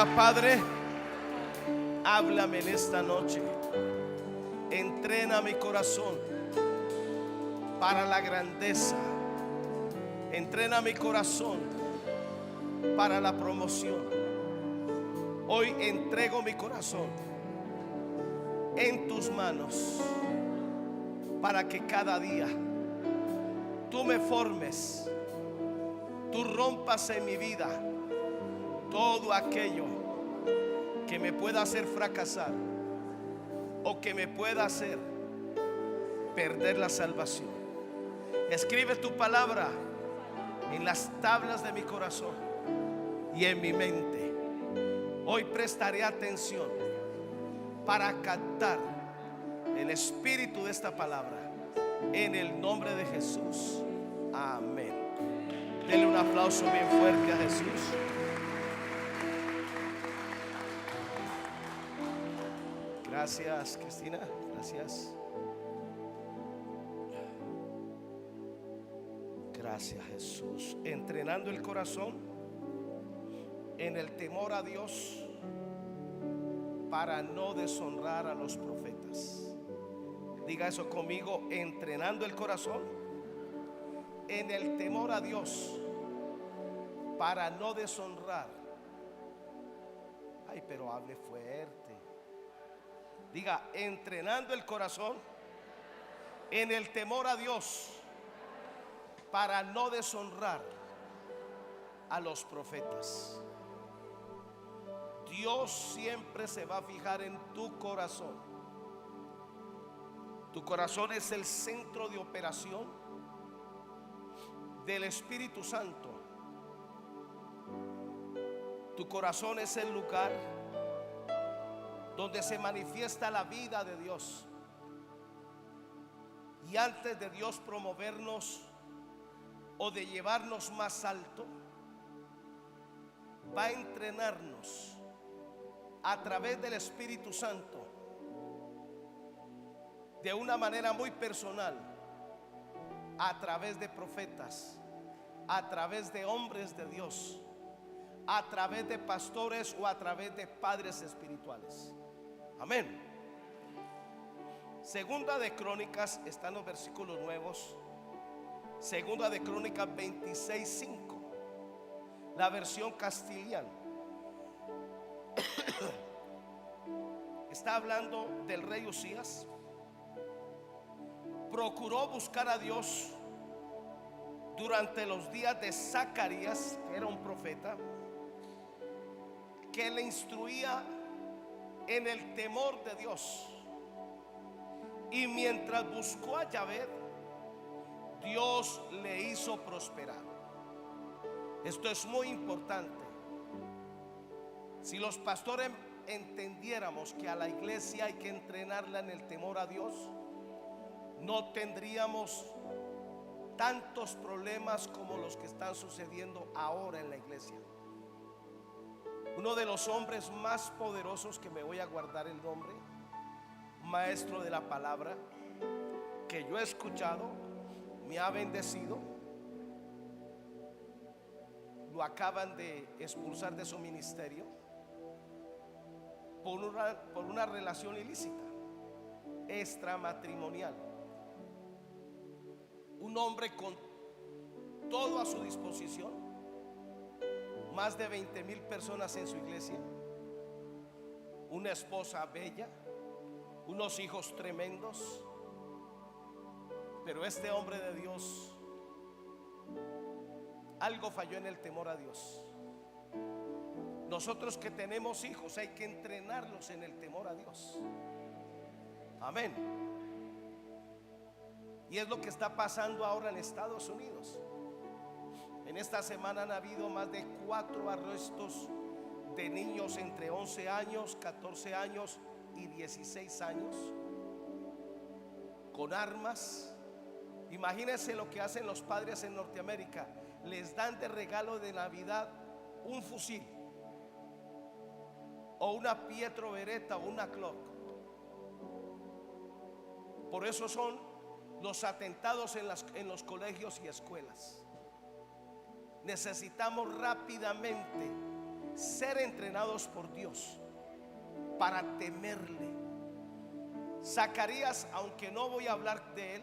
Diga: Padre, háblame en esta noche. Entrena mi corazón para la grandeza. Entrena mi corazón para la promoción. Hoy entrego mi corazón en tus manos para que cada día tú me formes, tú rompas en mi vida todo aquello que me pueda hacer fracasar o que me pueda hacer perder la salvación. Escribe tu palabra en las tablas de mi corazón y en mi mente. Hoy prestaré atención para captar el espíritu de esta palabra, en el nombre de Jesús. Amén. Denle un aplauso bien fuerte a Jesús. Gracias, Cristina. Gracias. Gracias, Jesús. Entrenando el corazón en el temor a Dios para no deshonrar a los profetas. Diga eso conmigo: entrenando el corazón en el temor a Dios para no deshonrar. Ay, pero hable fuerte. Diga: entrenando el corazón en el temor a Dios para no deshonrar a los profetas. Dios siempre se va a fijar en tu corazón. Tu corazón es el centro de operación del Espíritu Santo. Tu corazón es el lugar donde se manifiesta la vida de Dios. Y antes de Dios promovernos o de llevarnos más alto, va a entrenarnos a través del Espíritu Santo de una manera muy personal, a través de profetas, a través de hombres de Dios, a través de pastores o a través de padres espirituales. Amén. Segunda de Crónicas, están los versículos nuevos. Segunda de Crónicas 26:5, la versión castellana. Está hablando del rey Usías. Procuró buscar a Dios durante los días de Zacarías, que era un profeta, que le instruía en el temor de Dios. Y mientras buscó a Yahvé, Dios le hizo prosperar. Esto es muy importante. Si los pastores entendiéramos que a la iglesia hay que entrenarla en el temor a Dios, no tendríamos tantos problemas como los que están sucediendo ahora en la iglesia. Uno de los hombres más poderosos, que me voy a guardar el nombre, maestro de la palabra, que yo he escuchado, me ha bendecido, lo acaban de expulsar de su ministerio por una relación ilícita, extramatrimonial. Un hombre con todo a su disposición, más de 20,000 personas en su iglesia, una esposa bella, unos hijos tremendos. Pero este hombre de Dios, algo falló en el temor a Dios. Nosotros que tenemos hijos hay que entrenarlos en el temor a Dios. Amén. Y es lo que está pasando ahora en Estados Unidos. En esta semana han habido más de 4 arrestos de niños entre 11 años, 14 años y 16 años con armas. Imagínense lo que hacen los padres en Norteamérica. Les dan de regalo de Navidad un fusil o una Pietro Beretta o una Glock. Por eso son los atentados en los colegios y escuelas. Necesitamos rápidamente ser entrenados por Dios para temerle. Zacarías, aunque no voy a hablar de él,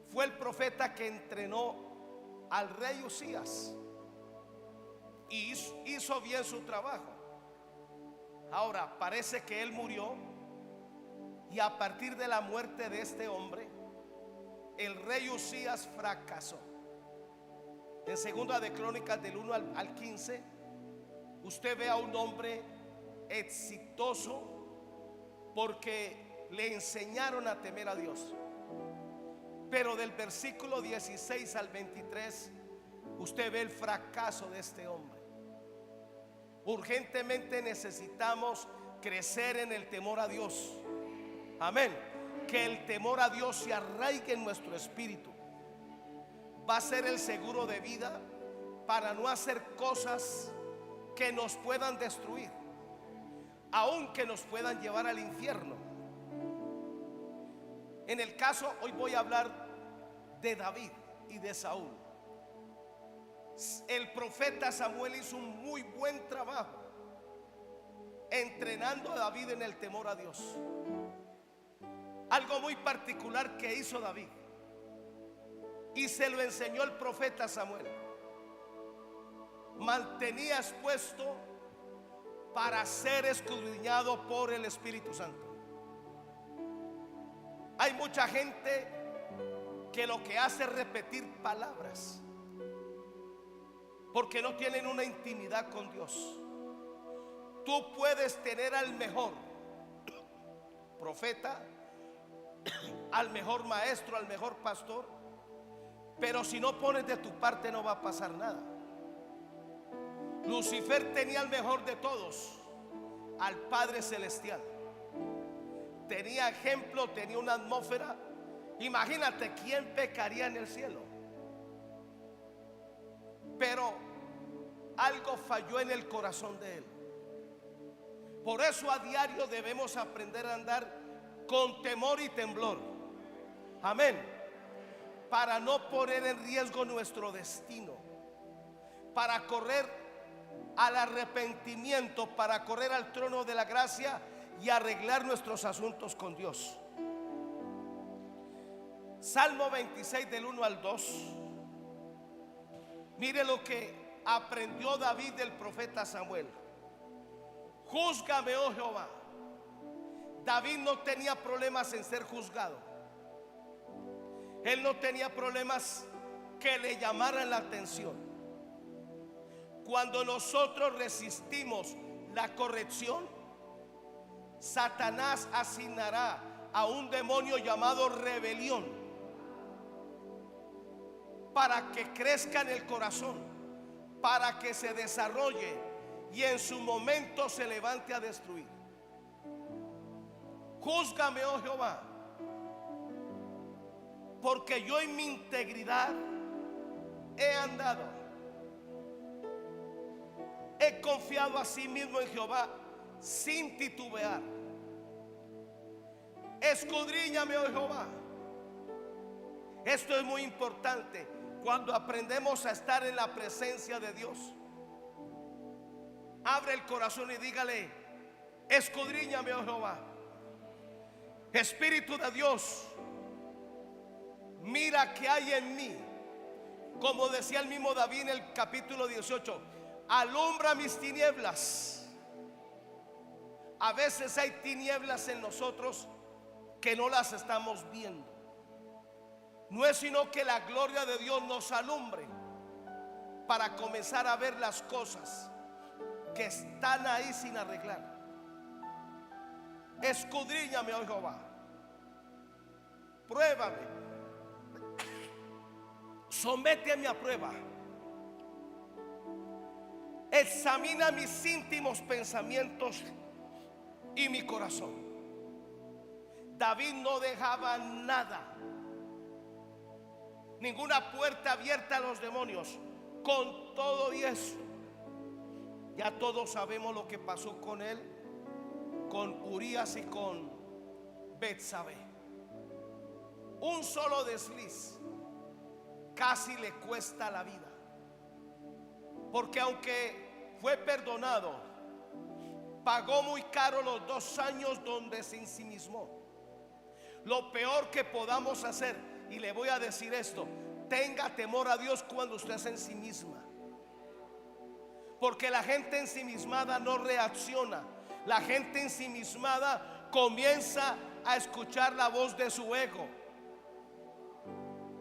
fue el profeta que entrenó al rey Usías y hizo bien su trabajo. Ahora parece que él murió, y a partir de la muerte de este hombre, el rey Usías fracasó. En segunda de Crónicas del 1 al 15, usted ve a un hombre exitoso porque le enseñaron a temer a Dios. Pero del versículo 16 al 23, usted ve el fracaso de este hombre. Urgentemente necesitamos crecer en el temor a Dios. Amén. Que el temor a Dios se arraigue en nuestro espíritu. Va a ser el seguro de vida para no hacer cosas que nos puedan destruir, aunque nos puedan llevar al infierno. En el caso, hoy voy a hablar de David y de Saúl. El profeta Samuel hizo un muy buen trabajo entrenando a David en el temor a Dios. Algo muy particular que hizo David, y se lo enseñó el profeta Samuel: mantenía expuesto para ser escudriñado por el Espíritu Santo. Hay mucha gente que lo que hace es repetir palabras porque no tienen una intimidad con Dios. Tú puedes tener al mejor profeta, al mejor maestro, al mejor pastor, pero si no pones de tu parte no va a pasar nada. Lucifer tenía al mejor de todos, al Padre Celestial. Tenía ejemplo, tenía una atmósfera. Imagínate quién pecaría en el cielo. Pero algo falló en el corazón de él. Por eso a diario debemos aprender a andar con temor y temblor. Amén. Para no poner en riesgo nuestro destino, para correr al arrepentimiento, para correr al trono de la gracia y arreglar nuestros asuntos con Dios. Salmo 26 del 1 al 2. Mire lo que aprendió David del profeta Samuel. Júzgame, oh Jehová. David no tenía problemas en ser juzgado. Él no tenía problemas que le llamaran la atención. Cuando nosotros resistimos la corrección, Satanás asignará a un demonio llamado rebelión para que crezca en el corazón, para que se desarrolle y en su momento se levante a destruir. Júzgame, oh Jehová, porque yo en mi integridad he andado. He confiado a sí mismo en Jehová sin titubear. Escudriñame, oh Jehová. Esto es muy importante cuando aprendemos a estar en la presencia de Dios. Abre el corazón y dígale: escudriñame, oh Jehová. Espíritu de Dios, mira que hay en mí. Como decía el mismo David en el capítulo 18: alumbra mis tinieblas. A veces hay tinieblas en nosotros que no las estamos viendo. No es sino que la gloria de Dios nos alumbre para comenzar a ver las cosas que están ahí sin arreglar. Escudriñame, oh Jehová. Pruébame. Sométeme a prueba. Examina mis íntimos pensamientos y mi corazón. David no dejaba nada, ninguna puerta abierta a los demonios. Con todo y eso, ya todos sabemos lo que pasó con él, con Urías y con Betsabé. Un solo desliz casi le cuesta la vida, porque aunque fue perdonado, pagó muy caro los 2 años donde se ensimismó. Lo peor que podamos hacer, y le voy a decir esto: tenga temor a Dios cuando usted se ensimisma, porque la gente ensimismada no reacciona. La gente ensimismada comienza a escuchar la voz de su ego,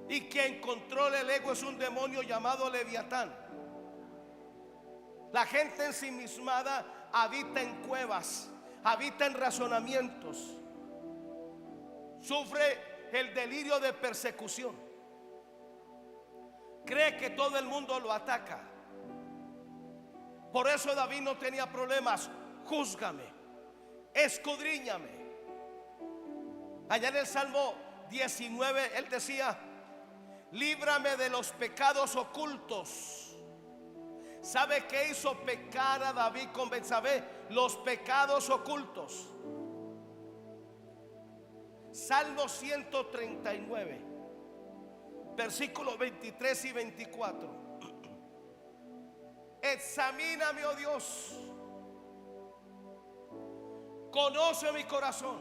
y quien controla el ego es un demonio llamado Leviatán. La gente ensimismada habita en cuevas, habita en razonamientos, sufre el delirio de persecución, cree que todo el mundo lo ataca. Por eso David no tenía problemas. Júzgame, escudriñame. Allá en el Salmo 19 él decía: líbrame de los pecados ocultos. ¿Sabe qué hizo pecar a David con Betsabé? Los pecados ocultos. Salmo 139, versículos 23 y 24. Examíname, oh Dios, conoce mi corazón.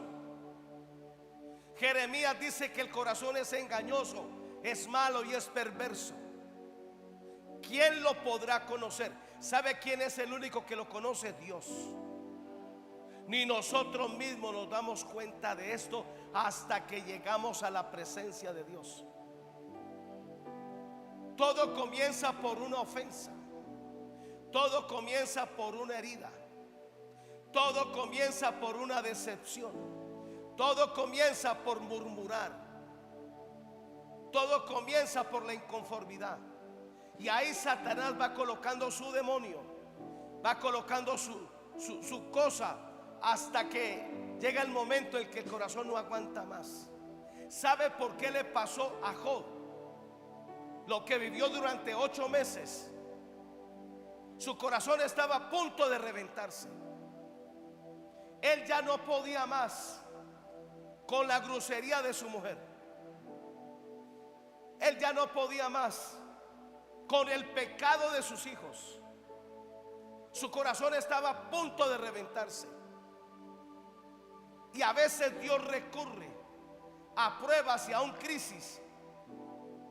Jeremías dice que el corazón es engañoso, es malo y es perverso. ¿Quién lo podrá conocer? ¿Sabe quién es el único que lo conoce? Dios. Ni nosotros mismos nos damos cuenta de esto hasta que llegamos a la presencia de Dios. Todo comienza por una ofensa. Todo comienza por una herida. Todo comienza por una decepción. Todo comienza por murmurar. Todo comienza por la inconformidad. Y ahí Satanás va colocando su demonio, va colocando su cosa, hasta que llega el momento en que el corazón no aguanta más. ¿Sabe por qué le pasó a Job lo que vivió durante 8 meses? Su corazón estaba a punto de reventarse. Él ya no podía más con la grosería de su mujer. Él ya no podía más con el pecado de sus hijos. Su corazón estaba a punto de reventarse. Y a veces Dios recurre a pruebas y a un crisis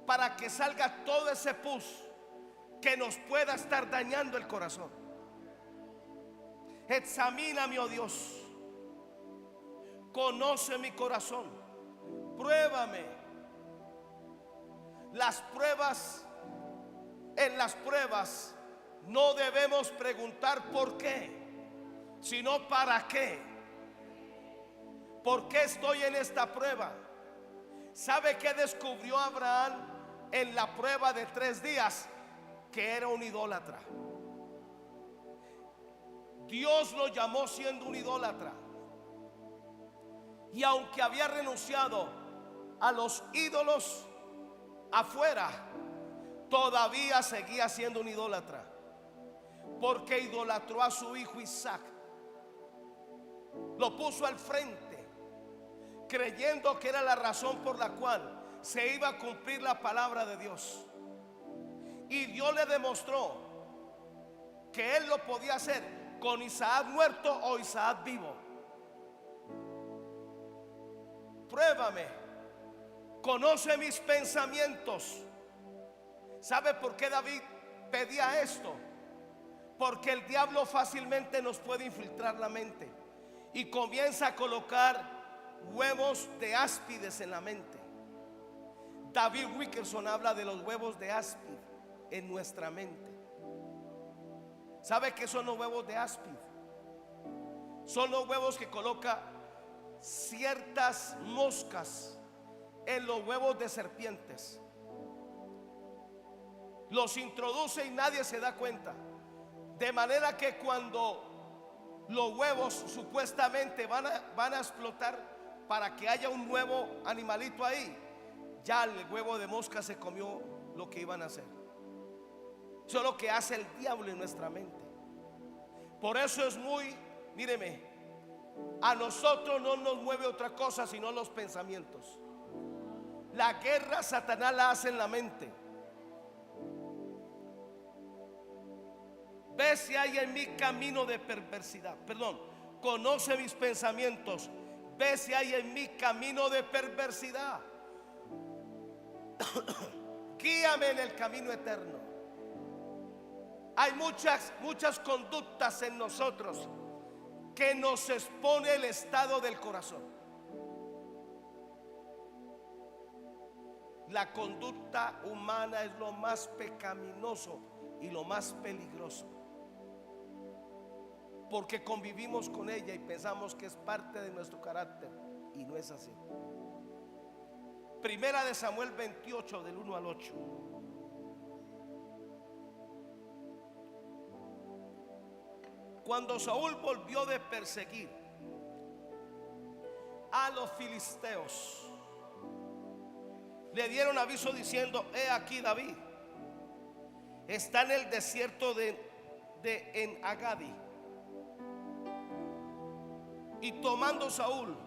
para que salga todo ese pus que nos pueda estar dañando el corazón. Examíname, oh Dios, conoce mi corazón, pruébame. Las pruebas, en las pruebas no debemos preguntar por qué, sino para qué. ¿Por qué estoy en esta prueba? ¿Sabe qué descubrió Abraham en la prueba de 3 días? Que era un idólatra. Dios lo llamó siendo un idólatra. Y aunque había renunciado a los ídolos afuera, todavía seguía siendo un idólatra, porque idolatró a su hijo Isaac. Lo puso al frente, creyendo que era la razón por la cual se iba a cumplir la palabra de Dios. Y Dios le demostró que él lo podía hacer con Isaac muerto o Isaac vivo. Pruébame, conoce mis pensamientos. ¿Sabe por qué David pedía esto? Porque el diablo fácilmente nos puede infiltrar la mente y comienza a colocar huevos de áspides en la mente. David Wilkerson habla de los huevos de áspid en nuestra mente. ¿Sabe qué son los huevos de áspid? Son los huevos que coloca ciertas moscas en los huevos de serpientes. Los introduce y nadie se da cuenta. De manera que cuando los huevos supuestamente van a explotar para que haya un nuevo animalito ahí, ya el huevo de mosca se comió lo que iban a hacer. Eso es lo que hace el diablo en nuestra mente. Por eso es muy, míreme, a nosotros no nos mueve otra cosa sino los pensamientos. La guerra Satanás la hace en la mente. Ve si hay en mí camino de perversidad. Perdón, conoce mis pensamientos. Ve si hay en mí camino de perversidad. Guíame en el camino eterno. Hay muchas conductas en nosotros que nos expone el estado del corazón. La conducta humana es lo más pecaminoso y lo más peligroso, porque convivimos con ella y pensamos que es parte de nuestro carácter, y no es así. Primera de Samuel 28, del 1 al 8. Cuando Saúl volvió de perseguir a los filisteos, le dieron aviso diciendo: he aquí David está en el desierto de En-Agadi. Y tomando Saúl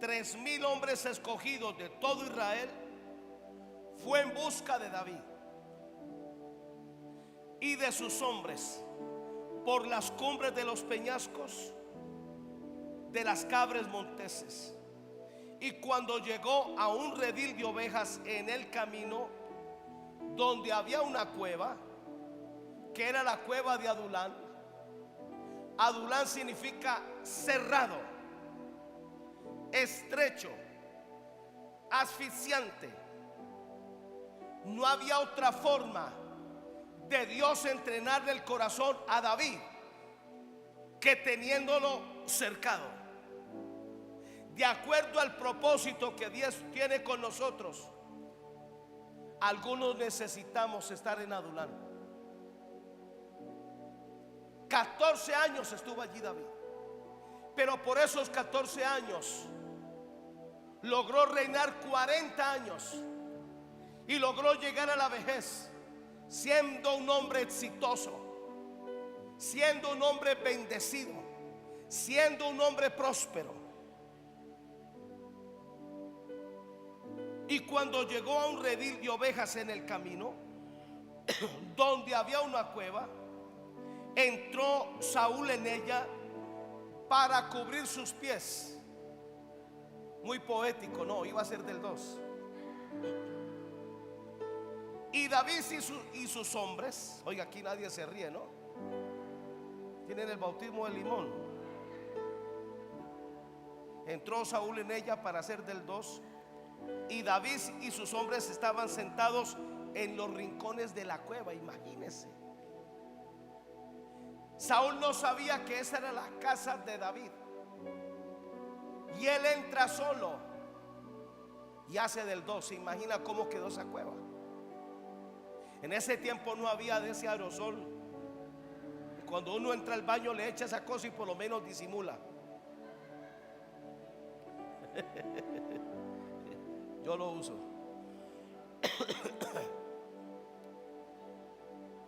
3,000 hombres escogidos de todo Israel, fue en busca de David y de sus hombres por las cumbres de los peñascos de las cabres monteses. Y cuando llegó a un redil de ovejas en el camino, donde había una cueva, que era la cueva de Adulán. Adulán significa cerrado, estrecho, asfixiante. No había otra forma de Dios entrenarle el corazón a David que teniéndolo cercado. De acuerdo al propósito que Dios tiene con nosotros, algunos necesitamos estar en Adulán. 14 años estuvo allí David, pero por esos 14 años logró reinar 40 años y logró llegar a la vejez siendo un hombre exitoso, siendo un hombre bendecido, siendo un hombre próspero. Y cuando llegó a un redil de ovejas en el camino, donde había una cueva, entró Saúl en ella para cubrir sus pies. Muy poético, no, iba a ser del 2. Y David y sus hombres, oiga, aquí nadie se ríe, ¿no? Tienen el bautismo de limón. Entró Saúl en ella para hacer del 2. Y David y sus hombres estaban sentados en los rincones de la cueva. Imagínense. Saúl no sabía que esa era la casa de David. Y él entra solo y hace del 2. ¿Se imagina cómo quedó esa cueva? En ese tiempo no había de ese aerosol. Cuando uno entra al baño le echa esa cosa y por lo menos disimula. Yo lo uso.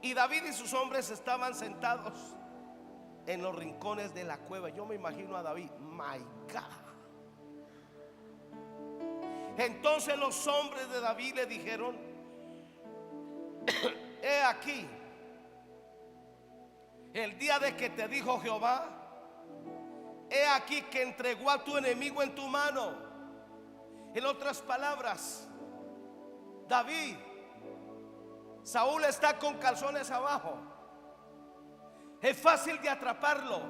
Y David y sus hombres estaban sentados en los rincones de la cueva. Yo me imagino a David. My God. Entonces los hombres de David le dijeron: he aquí, el día de que te dijo Jehová, he aquí que entregó a tu enemigo en tu mano. En otras palabras, David, Saúl está con calzones abajo. Es fácil de atraparlo,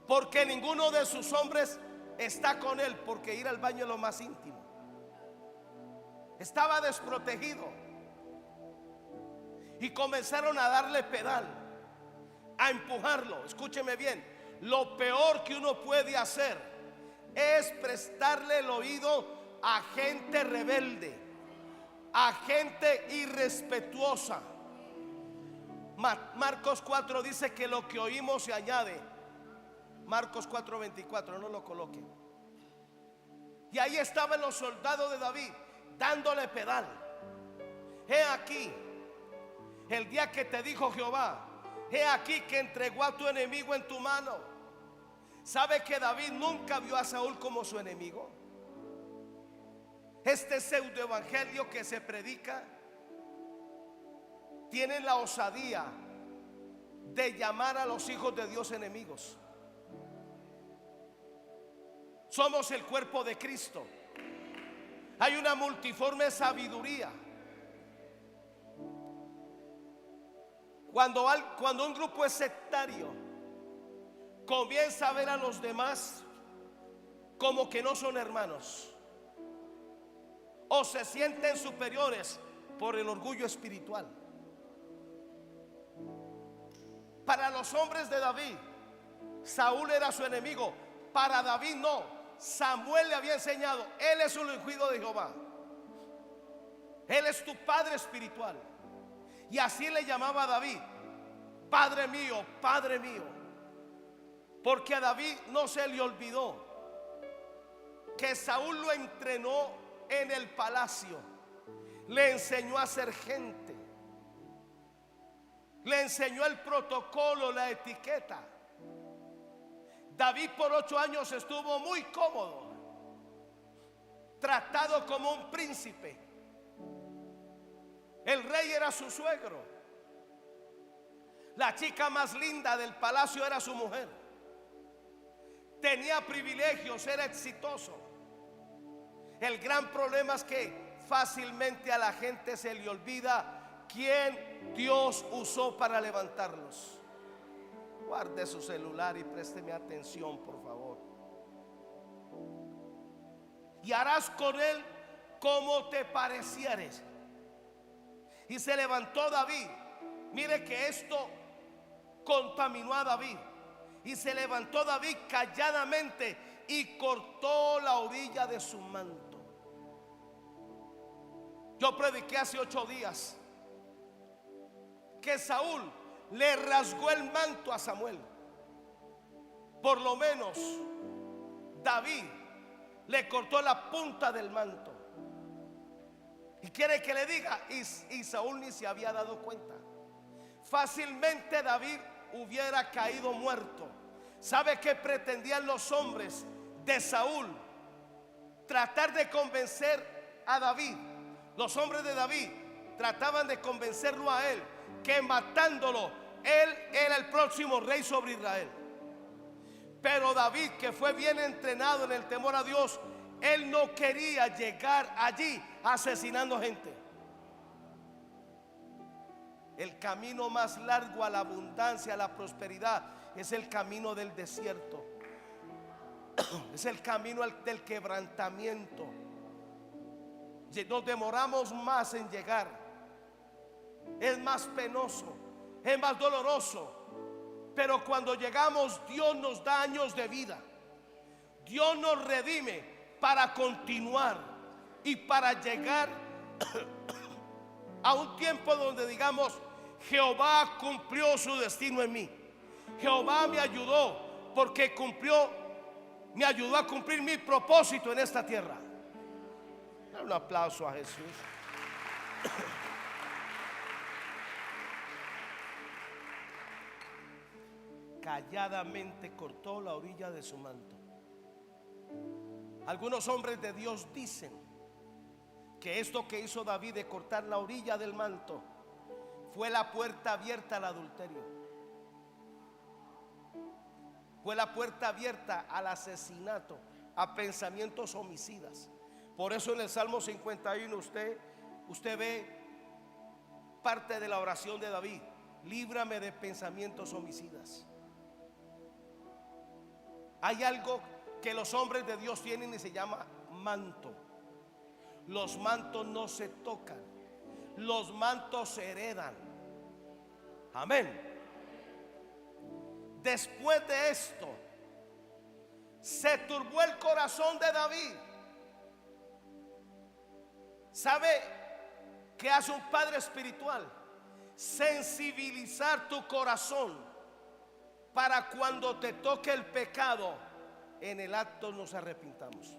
porque ninguno de sus hombres está con él, porque ir al baño es lo más íntimo. Estaba desprotegido. Y comenzaron a darle pedal, a empujarlo. Escúcheme bien, lo peor que uno puede hacer es prestarle el oído a gente rebelde, a gente irrespetuosa. Marcos 4 dice que lo que oímos se añade. Marcos 4:24, no lo coloquen. Y ahí estaban los soldados de David dándole pedal. He aquí, el día que te dijo Jehová, he aquí que entregó a tu enemigo en tu mano. ¿Sabe que David nunca vio a Saúl como su enemigo? Este pseudo evangelio que se predica tiene la osadía de llamar a los hijos de Dios enemigos. Somos el cuerpo de Cristo. Hay una multiforme sabiduría. Cuando un grupo es sectario, comienza a ver a los demás como que no son hermanos, o se sienten superiores por el orgullo espiritual. Para los hombres de David, Saúl era su enemigo. Para David no. Samuel le había enseñado: él es un ungido de Jehová, él es tu padre espiritual. Y así le llamaba a David: Padre mío, Padre mío. Porque a David no se le olvidó que Saúl lo entrenó en el palacio, le enseñó a ser gente, le enseñó el protocolo, la etiqueta. David por 8 años estuvo muy cómodo, tratado como un príncipe. El rey era su suegro, la chica más linda del palacio era su mujer, tenía privilegios, era exitoso. El gran problema es que fácilmente a la gente se le olvida quién Dios usó para levantarlos. Guarde su celular y présteme atención, por favor. Y harás con él como te parecieres. Y se levantó David. Mire que esto contaminó a David. Y se levantó David calladamente y cortó la orilla de su manto. Yo prediqué hace 8 días que Saúl le rasgó el manto a Samuel. Por lo menos David le cortó la punta del manto. Y quiere que le diga, y Saúl ni se había dado cuenta. Fácilmente David hubiera caído muerto. ¿Sabe qué pretendían los hombres de Saúl? Tratar de convencer a David. Los hombres de David trataban de convencerlo a él que matándolo él era el próximo rey sobre Israel. Pero David, que fue bien entrenado en el temor a Dios, él no quería llegar allí asesinando gente. El camino más largo a la abundancia, a la prosperidad, es el camino del desierto. Es el camino del quebrantamiento. Nos demoramos más en llegar. Es más penoso, es más doloroso. Pero cuando llegamos, Dios nos da años de vida. Dios nos redime para continuar y para llegar a un tiempo donde digamos: Jehová cumplió su destino en mí. Jehová me ayudó porque me ayudó a cumplir mi propósito en esta tierra. Dale un aplauso a Jesús. Calladamente cortó la orilla de su manto. Algunos hombres de Dios dicen que esto que hizo David de cortar la orilla del manto fue la puerta abierta al adulterio. Fue la puerta abierta al asesinato, a pensamientos homicidas. Por eso en el Salmo 51 usted ve parte de la oración de David: líbrame de pensamientos homicidas. Hay algo que los hombres de Dios tienen y se llama manto. Los mantos no se tocan, los mantos se heredan. Amén. Después de esto, se turbó el corazón de David. ¿Sabe qué hace un padre espiritual? Sensibilizar tu corazón para cuando te toque el pecado, en el acto nos arrepintamos.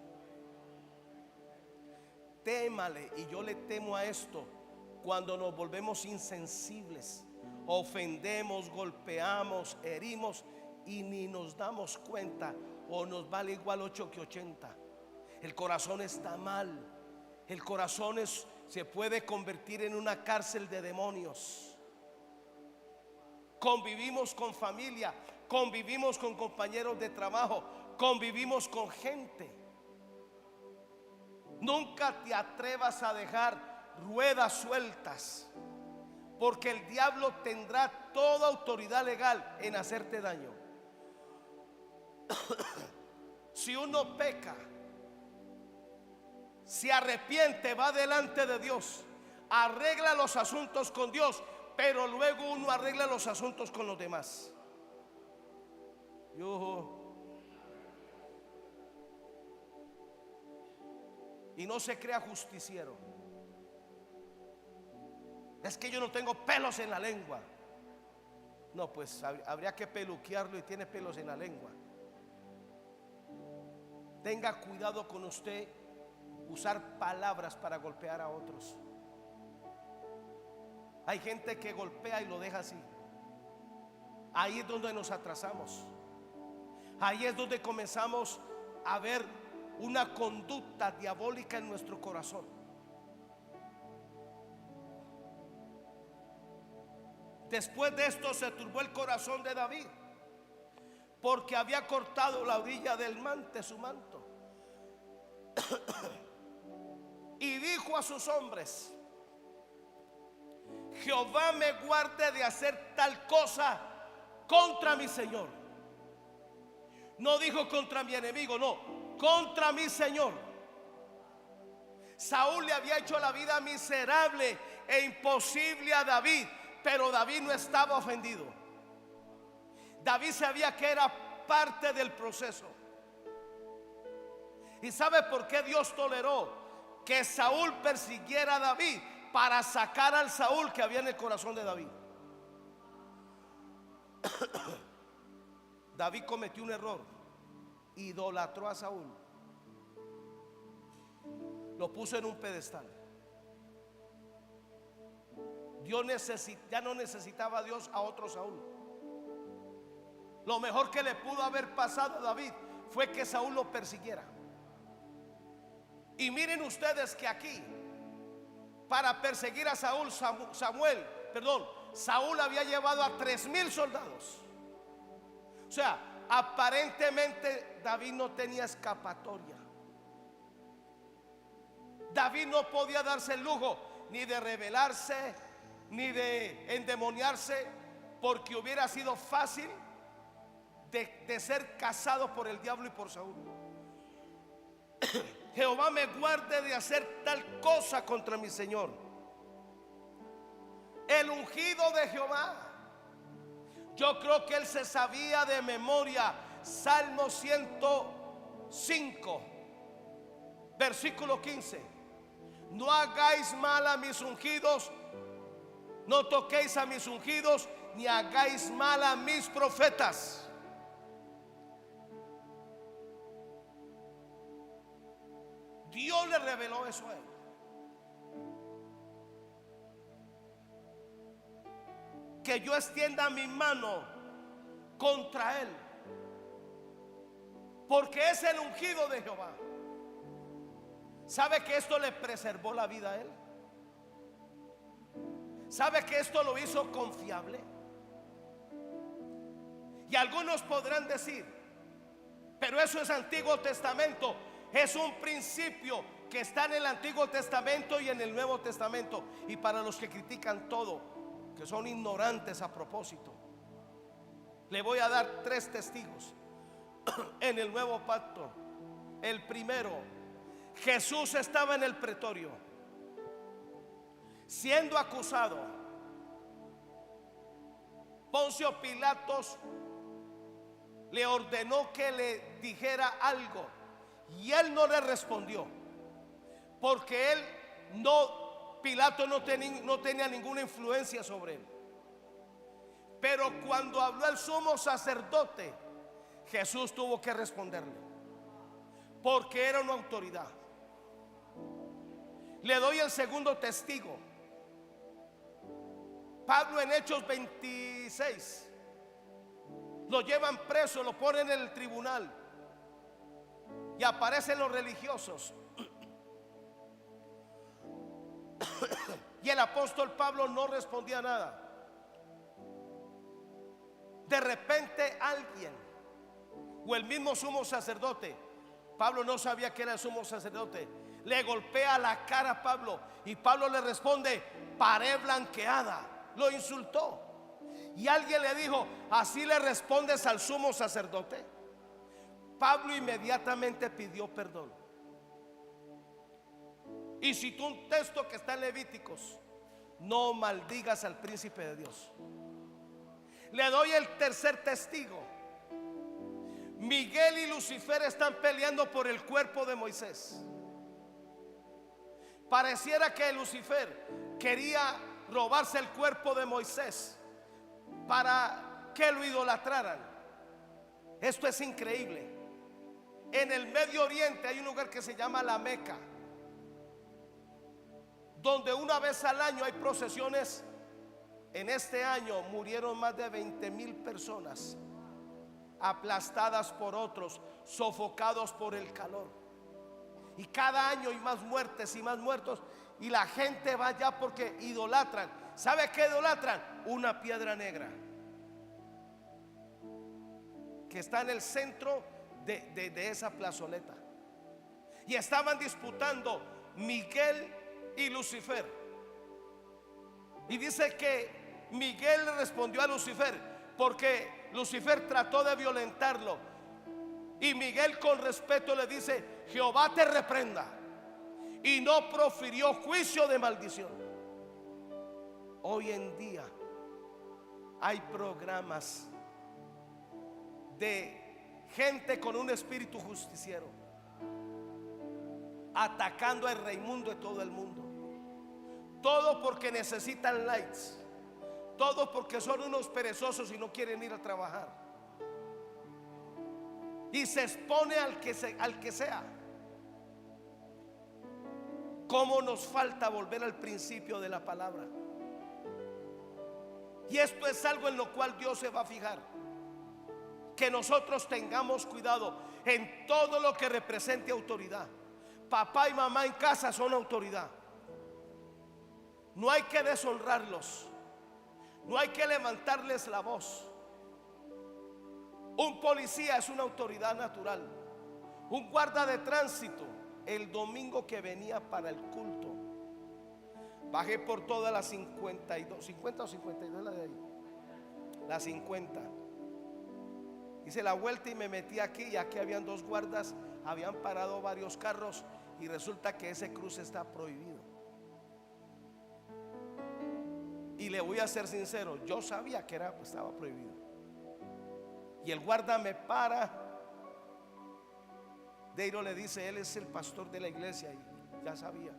Témale, y yo le temo a esto, cuando nos volvemos insensibles, ofendemos, golpeamos, herimos y ni nos damos cuenta, o nos vale igual 8 que 80. El corazón está mal. El corazón se puede convertir en una cárcel de demonios. convivimos con familia, convivimos con compañeros de trabajo, convivimos con gente. Nunca te atrevas a dejar ruedas sueltas, porque el diablo tendrá toda autoridad legal en hacerte daño. Si uno peca, se arrepiente, va delante de Dios, arregla los asuntos con Dios, pero luego uno arregla los asuntos con los demás. Y no se crea justiciero. Es que yo no tengo pelos en la lengua. No, pues habría que peluquearlo y tiene pelos en la lengua. Tenga cuidado con usted usar palabras para golpear a otros. Hay gente que golpea y lo deja así. Ahí es donde nos atrasamos. Ahí es donde comenzamos a ver una conducta diabólica en nuestro corazón. Después de esto se turbó el corazón de David, porque había cortado la orilla del manto, su manto. Y dijo a sus hombres: Jehová me guarde de hacer tal cosa contra mi Señor. No dijo contra mi enemigo, no, contra mi Señor. Saúl le había hecho la vida miserable e imposible a David, pero David no estaba ofendido. David sabía que era parte del proceso. ¿Y sabe por qué Dios toleró que Saúl persiguiera a David? Para sacar al Saúl que había en el corazón de David. David cometió un error, idolatró a Saúl, lo puso en un pedestal. Ya no necesitaba a Dios a otro Saúl. Lo mejor que le pudo haber pasado a David fue que Saúl lo persiguiera. Y miren ustedes que aquí, para perseguir a Saúl, Saúl había llevado a 3,000 soldados. O sea, aparentemente David no tenía escapatoria. David no podía darse el lujo ni de rebelarse, ni de endemoniarse, porque hubiera sido fácil de ser cazado por el diablo y por Saúl. Jehová me guarde de hacer tal cosa contra mi Señor. El ungido de Jehová. Yo creo que él se sabía de memoria Salmo 105, versículo 15. No hagáis mal a mis ungidos, no toquéis a mis ungidos, ni hagáis mal a mis profetas. Dios le reveló eso a él. Que yo extienda mi mano contra él, porque es el ungido de Jehová. ¿Sabe que esto le preservó la vida a él? ¿Sabe que esto lo hizo confiable? Y algunos podrán decir: pero eso es Antiguo Testamento. Es un principio que está en el Antiguo Testamento y en el Nuevo Testamento. Y para los que critican todo, que son ignorantes a propósito, le voy a dar 3 testigos en el Nuevo Pacto. El primero: Jesús estaba en el pretorio siendo acusado. Poncio Pilatos le ordenó que le dijera algo y él no le respondió, porque Pilato no tenía ninguna influencia sobre él. Pero cuando habló el sumo sacerdote, Jesús tuvo que responderle, porque era una autoridad. Le doy el segundo testigo. Pablo, en Hechos 26, lo llevan preso, lo ponen en el tribunal y aparecen los religiosos. Y el apóstol Pablo no respondía nada. De repente alguien, o el mismo sumo sacerdote, Pablo no sabía que era el sumo sacerdote, le golpea la cara a Pablo y Pablo le responde: pared blanqueada. Lo insultó. Y alguien le dijo: ¿así le respondes al sumo sacerdote? Pablo inmediatamente pidió perdón. Y citó un texto que está en Levíticos: no maldigas al príncipe de Dios. Le doy el tercer testigo. Miguel y Lucifer están peleando por el cuerpo de Moisés. Pareciera que Lucifer quería robarse el cuerpo de Moisés para que lo idolatraran. Esto es increíble. En el Medio Oriente hay un lugar que se llama la Meca, donde una vez al año hay procesiones. En este año murieron más de 20,000 personas, aplastadas por otros, sofocados por el calor. Y cada año hay más muertes y más muertos. Y la gente va allá porque idolatran. ¿Sabe qué idolatran? Una piedra negra que está en el centro de esa plazoleta. Y estaban disputando Miguel y Lucifer. Y dice que Miguel le respondió a Lucifer porque Lucifer trató de violentarlo. Y Miguel con respeto le dice: Jehová te reprenda. Y no profirió juicio de maldición. Hoy en día hay programas de gente con un espíritu justiciero atacando al Raimundo de todo el mundo. Todo porque necesitan likes. Todo porque son unos perezosos y no quieren ir a trabajar. Y se expone al que sea. Cómo nos falta volver al principio de la palabra. Y esto es algo en lo cual Dios se va a fijar. Que nosotros tengamos cuidado en todo lo que represente autoridad. Papá y mamá en casa son autoridad. No hay que deshonrarlos. No hay que levantarles la voz. Un policía es una autoridad natural. Un guarda de tránsito. El domingo que venía para el culto, bajé por toda la 52, 50 o 52 la de ahí, la 50. Hice la vuelta y me metí aquí, y aquí habían dos guardas, habían parado varios carros y resulta que ese cruce está prohibido. Y le voy a ser sincero, yo sabía que estaba prohibido. Y el guarda me para. Deiro le dice: él es el pastor de la iglesia, y ya sabía.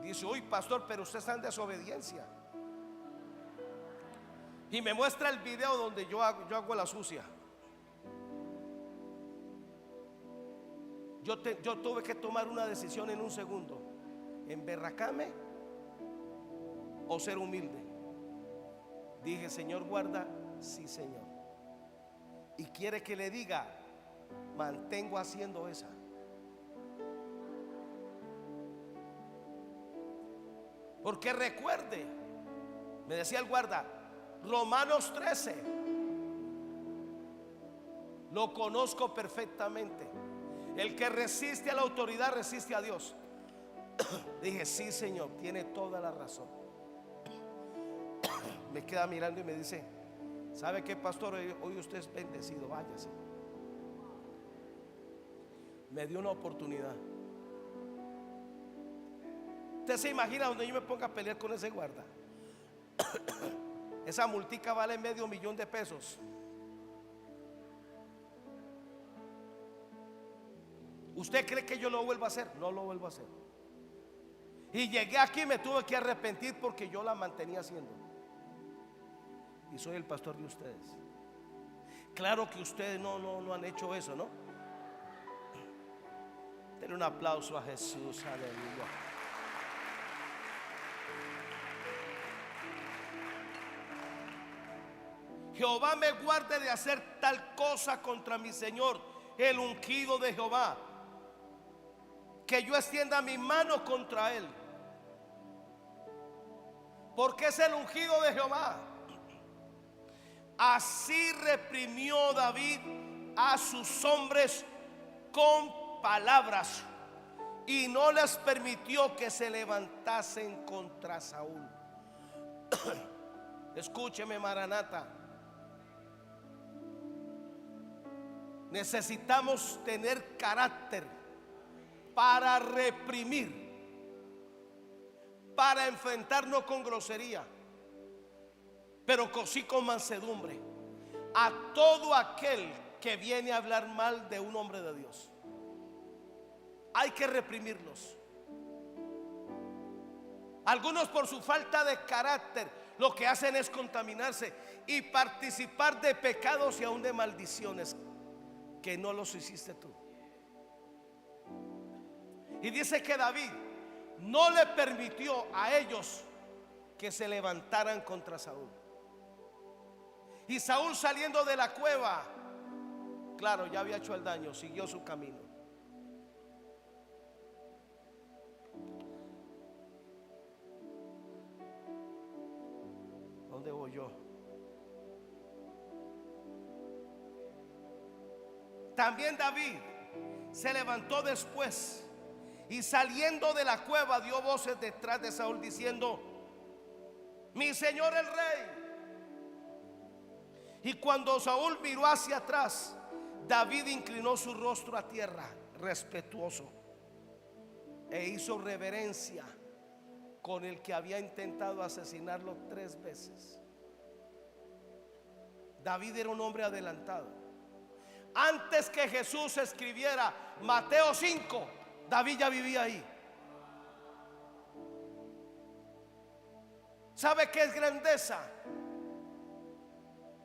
Dice: uy, pastor, pero usted está en desobediencia. Y me muestra el video donde yo hago la sucia. Yo tuve que tomar una decisión en un segundo: emberracarme o ser humilde. Dije: Señor guarda, sí Señor. Y quiere que le diga: mantengo haciendo esa. Porque recuerde, me decía el guarda, Romanos 13, lo conozco perfectamente. El que resiste a la autoridad resiste a Dios. Dije: sí Señor, tiene toda la razón. Me queda mirando y me dice: ¿sabe qué, pastor? Hoy usted es bendecido, váyase. Me dio una oportunidad. Usted se imagina donde yo me ponga a pelear con ese guarda. Esa multica vale $500,000 ¿Usted cree que yo lo vuelvo a hacer? No lo vuelvo a hacer. Y llegué aquí y me tuve que arrepentir porque yo la mantenía haciendo. Y soy el pastor de ustedes. Claro que ustedes no han hecho eso, ¿no? Denle un aplauso a Jesús, aleluya. Jehová me guarde de hacer tal cosa contra mi Señor, el ungido de Jehová, que yo extienda mi mano contra él. Porque es el ungido de Jehová. Así reprimió David a sus hombres con palabras y no les permitió que se levantasen contra Saúl. Escúcheme, Maranata. Necesitamos tener carácter para reprimir, para enfrentarnos con grosería, pero sí con mansedumbre a todo aquel que viene a hablar mal de un hombre de Dios. Hay que reprimirlos. Algunos, por su falta de carácter, lo que hacen es contaminarse y participar de pecados y aún de maldiciones que no los hiciste tú. Y dice que David no le permitió a ellos que se levantaran contra Saúl. Y Saúl, saliendo de la cueva, claro, ya había hecho el daño, siguió su camino. ¿Dónde voy yo? También David se levantó después y, saliendo de la cueva, dio voces detrás de Saúl diciendo: mi señor el rey. Y cuando Saúl miró hacia atrás, David inclinó su rostro a tierra, respetuoso, e hizo reverencia con el que había intentado asesinarlo 3 veces. David era un hombre adelantado. Antes que Jesús escribiera Mateo 5, David ya vivía ahí. ¿Sabe qué es grandeza?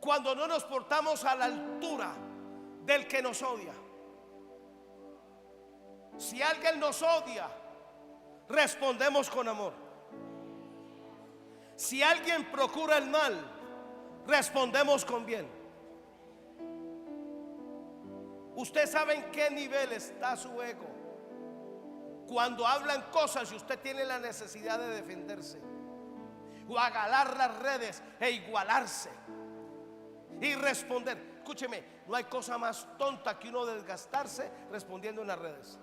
Cuando no nos portamos a la altura del que nos odia. Si alguien nos odia, respondemos con amor. Si alguien procura el mal, respondemos con bien. Usted sabe en qué nivel está su ego cuando hablan cosas y usted tiene la necesidad de defenderse o agarrar las redes e igualarse y responder. Escúcheme, no hay cosa más tonta que uno desgastarse respondiendo en las redes.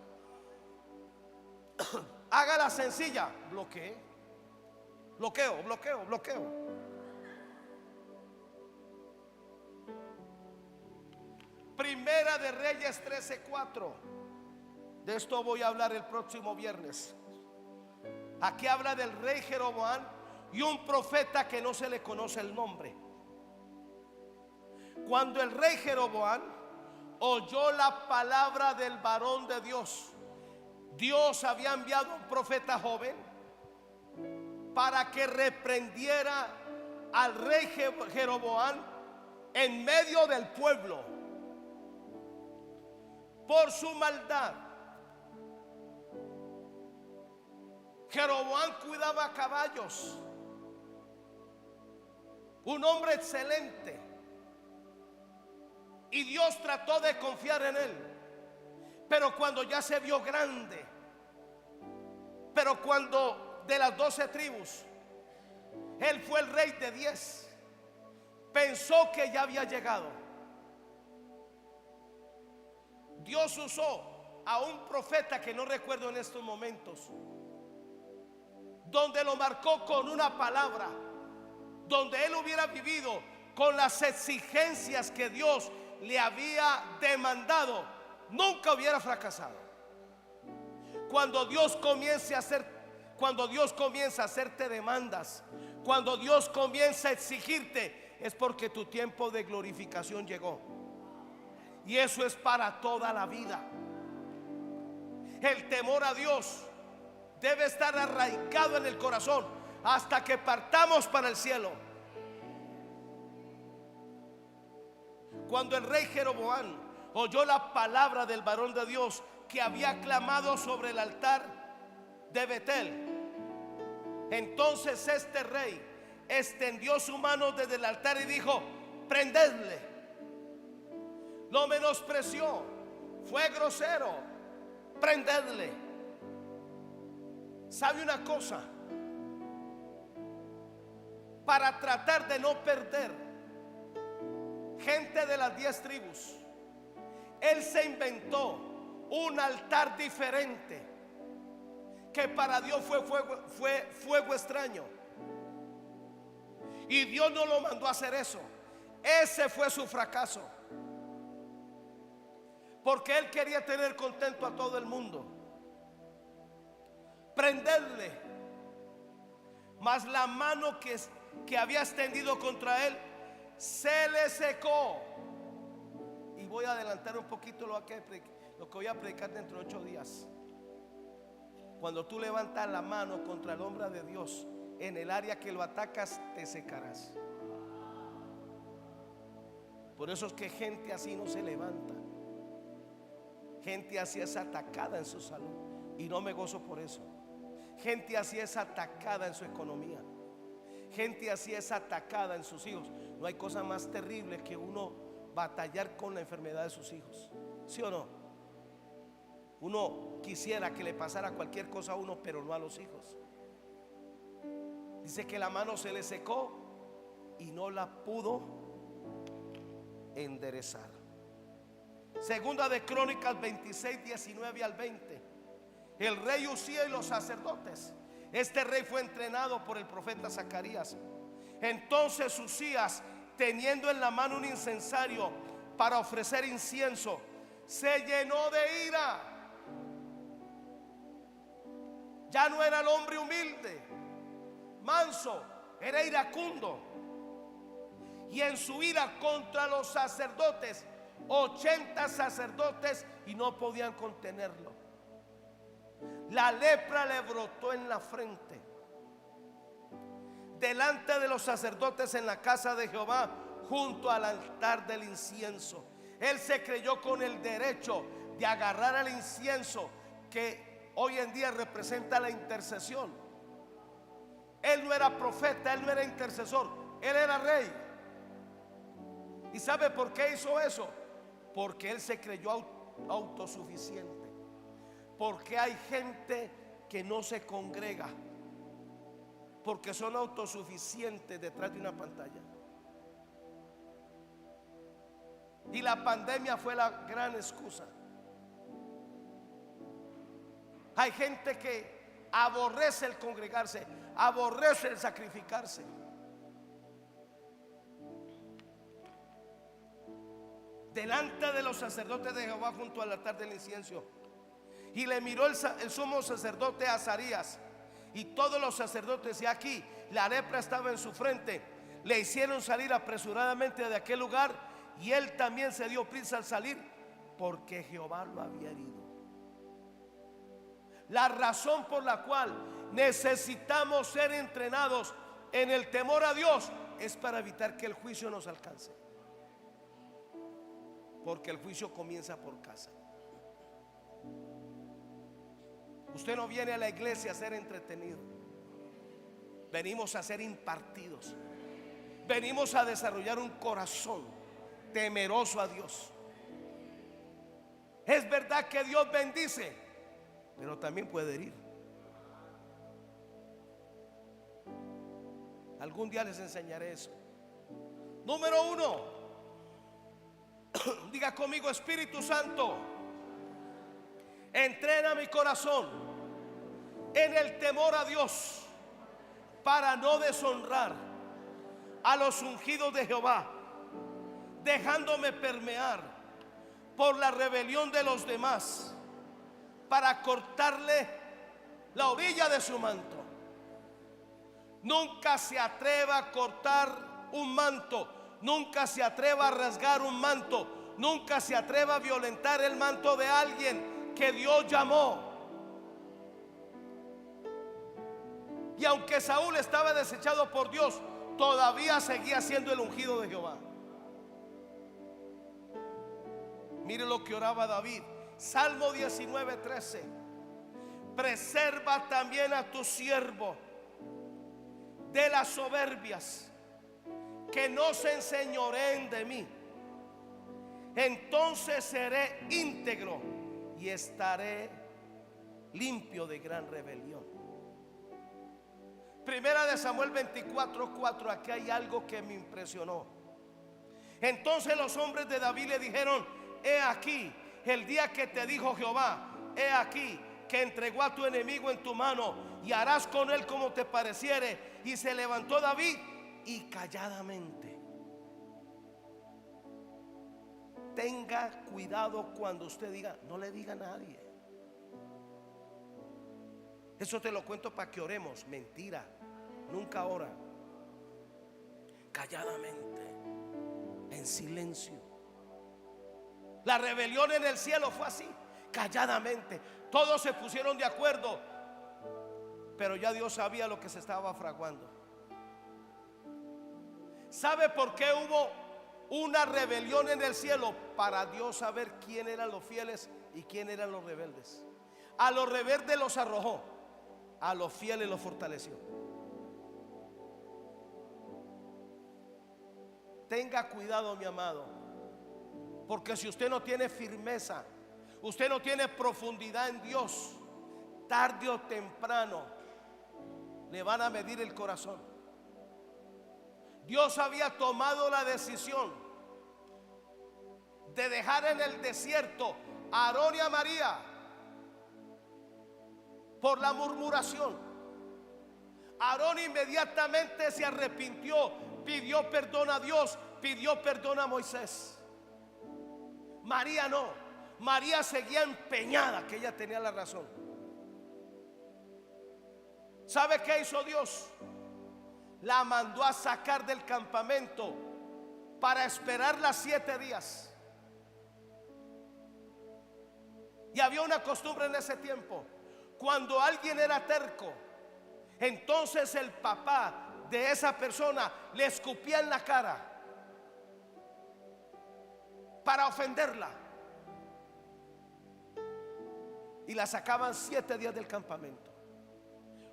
Hágala sencilla. Bloqueo. Primera de Reyes 13:4. De esto voy a hablar el próximo viernes. Aquí habla del rey Jeroboam y un profeta que no se le conoce el nombre. Cuando el rey Jeroboam oyó la palabra del varón de Dios, Dios había enviado un profeta joven para que reprendiera al rey Jeroboam en medio del pueblo por su maldad. Jeroboam cuidaba caballos, un hombre excelente, y Dios trató de confiar en él. Pero cuando ya se vio grande, pero cuando de las 12 tribus él fue el rey de 10, pensó que ya había llegado. Dios usó a un profeta que no recuerdo en estos momentos, donde lo marcó con una palabra, donde él hubiera vivido con las exigencias que Dios le había demandado, nunca hubiera fracasado. Cuando Dios comienza a hacerte demandas, cuando Dios comienza a exigirte, es porque tu tiempo de glorificación llegó. Y eso es para toda la vida. El temor a Dios debe estar arraigado en el corazón hasta que partamos para el cielo. Cuando el rey Jeroboam oyó la palabra del varón de Dios que había clamado sobre el altar de Betel, entonces este rey extendió su mano desde el altar y dijo: prendedle. Lo menospreció, fue grosero. Prendedle. ¿Sabe una cosa? Para tratar de no perder gente de las 10 tribus. Él se inventó un altar diferente que para Dios fue fuego extraño. Y Dios no lo mandó a hacer eso. Ese fue su fracaso, porque Él quería tener contento a todo el mundo, prenderle. Mas la mano que había extendido contra él se le secó. Y voy a adelantar un poquito lo que voy a predicar dentro de 8 días. Cuando tú levantas la mano contra el hombre de Dios, en el área que lo atacas, te secarás. Por eso es que gente así no se levanta. Gente así es atacada en su salud, y no me gozo por eso. Gente así es atacada en su economía. Gente así es atacada en sus hijos. No hay cosa más terrible que uno batallar con la enfermedad de sus hijos. ¿Sí o no? Uno quisiera que le pasara cualquier cosa a uno, pero no a los hijos. Dice que la mano se le secó y no la pudo enderezar. Segunda de Crónicas 26, 19 al 20. El rey Usías y los sacerdotes. Este rey fue entrenado por el profeta Zacarías. Entonces Usías, teniendo en la mano un incensario para ofrecer incienso, se llenó de ira. Ya no era el hombre humilde, manso, era iracundo. Y en su ira contra los sacerdotes, 80 sacerdotes, y no podían contenerlo. La lepra le brotó en la frente. Delante de los sacerdotes en la casa de Jehová, junto al altar del incienso. Él se creyó con el derecho de agarrar el incienso, que hoy en día representa la intercesión. Él no era profeta, él no era intercesor, él era rey. ¿Y sabe por qué hizo eso? Porque él se creyó autosuficiente. Porque hay gente que no se congrega porque son autosuficientes detrás de una pantalla. Y la pandemia fue la gran excusa. Hay gente que aborrece el congregarse, aborrece el sacrificarse. Delante de los sacerdotes de Jehová, junto al altar del incienso. Y le miró el sumo sacerdote Azarías y todos los sacerdotes, y aquí la lepra estaba en su frente. Le hicieron salir apresuradamente de aquel lugar, y él también se dio prisa al salir, porque Jehová lo había herido. La razón por la cual necesitamos ser entrenados en el temor a Dios es para evitar que el juicio nos alcance. Porque el juicio comienza por casa. Usted no viene a la iglesia a ser entretenido. Venimos a ser impartidos. Venimos a desarrollar un corazón temeroso a Dios. Es verdad que Dios bendice, pero también puede herir. Algún día les enseñaré eso. Número 1. Diga conmigo: Espíritu Santo, entrena mi corazón en el temor a Dios, para no deshonrar a los ungidos de Jehová, dejándome permear por la rebelión de los demás, para cortarle la orilla de su manto. Nunca se atreva a cortar un manto. Nunca se atreva a rasgar un manto. Nunca se atreva a violentar el manto de alguien que Dios llamó. Y aunque Saúl estaba desechado por Dios, todavía seguía siendo el ungido de Jehová. Mire lo que oraba David. Salmo 19:13. Preserva también a tu siervo de las soberbias, que no se enseñoreen de mí. Entonces seré íntegro y estaré limpio de gran rebelión. Primera de Samuel 24:4. Aquí hay algo que me impresionó. Entonces los hombres de David le dijeron: he aquí el día que te dijo Jehová, he aquí que entregó a tu enemigo en tu mano, y harás con él como te pareciere. Y se levantó David y calladamente. Tenga cuidado cuando usted diga, no le diga a nadie. Eso te lo cuento para que oremos. Mentira, nunca ora. Calladamente, en silencio. La rebelión en el cielo fue así, calladamente. Todos se pusieron de acuerdo, pero ya Dios sabía lo que se estaba fraguando. ¿Sabe por qué hubo una rebelión en el cielo? Para Dios saber quién eran los fieles y quién eran los rebeldes. A los rebeldes los arrojó, a los fieles los fortaleció. Tenga cuidado, mi amado, porque si usted no tiene firmeza, usted no tiene profundidad en Dios, tarde o temprano le van a medir el corazón. Dios había tomado la decisión de dejar en el desierto a Aarón y a María por la murmuración. Aarón inmediatamente se arrepintió, pidió perdón a Dios, pidió perdón a Moisés. María no. María seguía empeñada que ella tenía la razón. ¿Sabe qué hizo Dios? La mandó a sacar del campamento para esperarla 7 días. Y había una costumbre en ese tiempo: cuando alguien era terco, entonces el papá de esa persona le escupía en la cara para ofenderla, y la sacaban 7 días del campamento.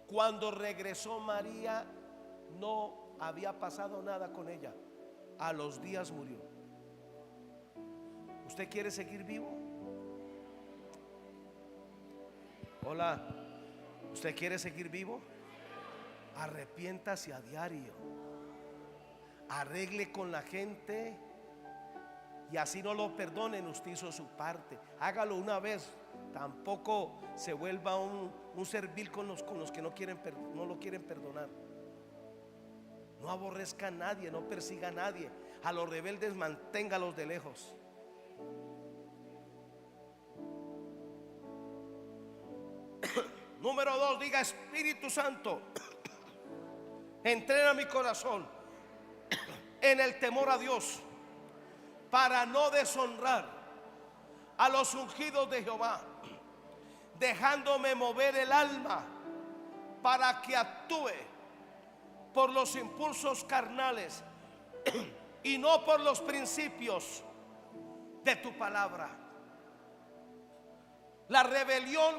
Cuando regresó María, no había pasado nada con ella. A los días murió. ¿Usted quiere seguir vivo? Hola, ¿usted quiere seguir vivo? Arrepiéntase a diario. Arregle con la gente, y así no lo perdonen, usted hizo su parte. Hágalo una vez. Tampoco se vuelva un servil con los que no lo quieren perdonar. No aborrezca a nadie, no persiga a nadie. A los rebeldes manténgalos de lejos. Número 2, diga: Espíritu Santo, entrena mi corazón en el temor a Dios, para no deshonrar a los ungidos de Jehová, dejándome mover el alma para que actúe por los impulsos carnales y no por los principios de tu palabra. La rebelión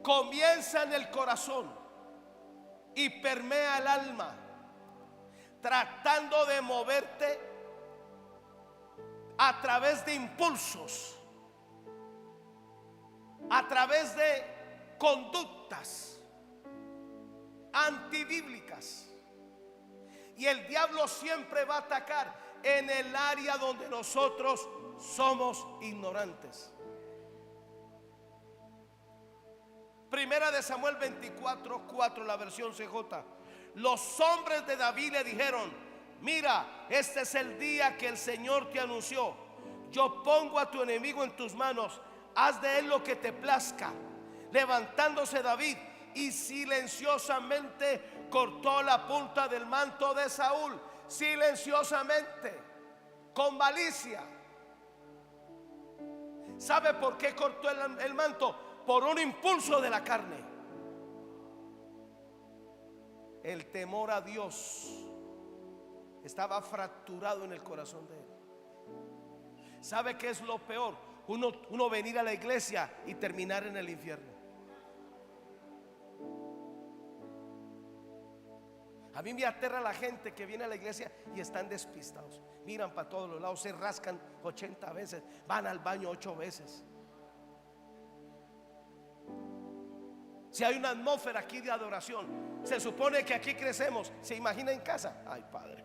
comienza en el corazón y permea el alma, tratando de moverte a través de impulsos, a través de conductas antibíblicas. Y el diablo siempre va a atacar en el área donde nosotros somos ignorantes. Primera de Samuel 24:4, la versión CJ. Los hombres de David le dijeron: mira, este es el día que el Señor te anunció. Yo pongo a tu enemigo en tus manos, haz de él lo que te plazca. Levantándose David y silenciosamente cortó la punta del manto de Saúl. Silenciosamente, con malicia. ¿Sabe por qué cortó el manto? Por un impulso de la carne. El temor a Dios estaba fracturado en el corazón de él. ¿Sabe qué es lo peor? Uno venir a la iglesia y terminar en el infierno. A mí me aterra la gente que viene a la iglesia y están despistados. Miran para todos los lados, se rascan 80 veces, van al baño 8 veces. Si hay una atmósfera aquí de adoración, se supone que aquí crecemos. ¿Se imagina en casa? Ay, Padre.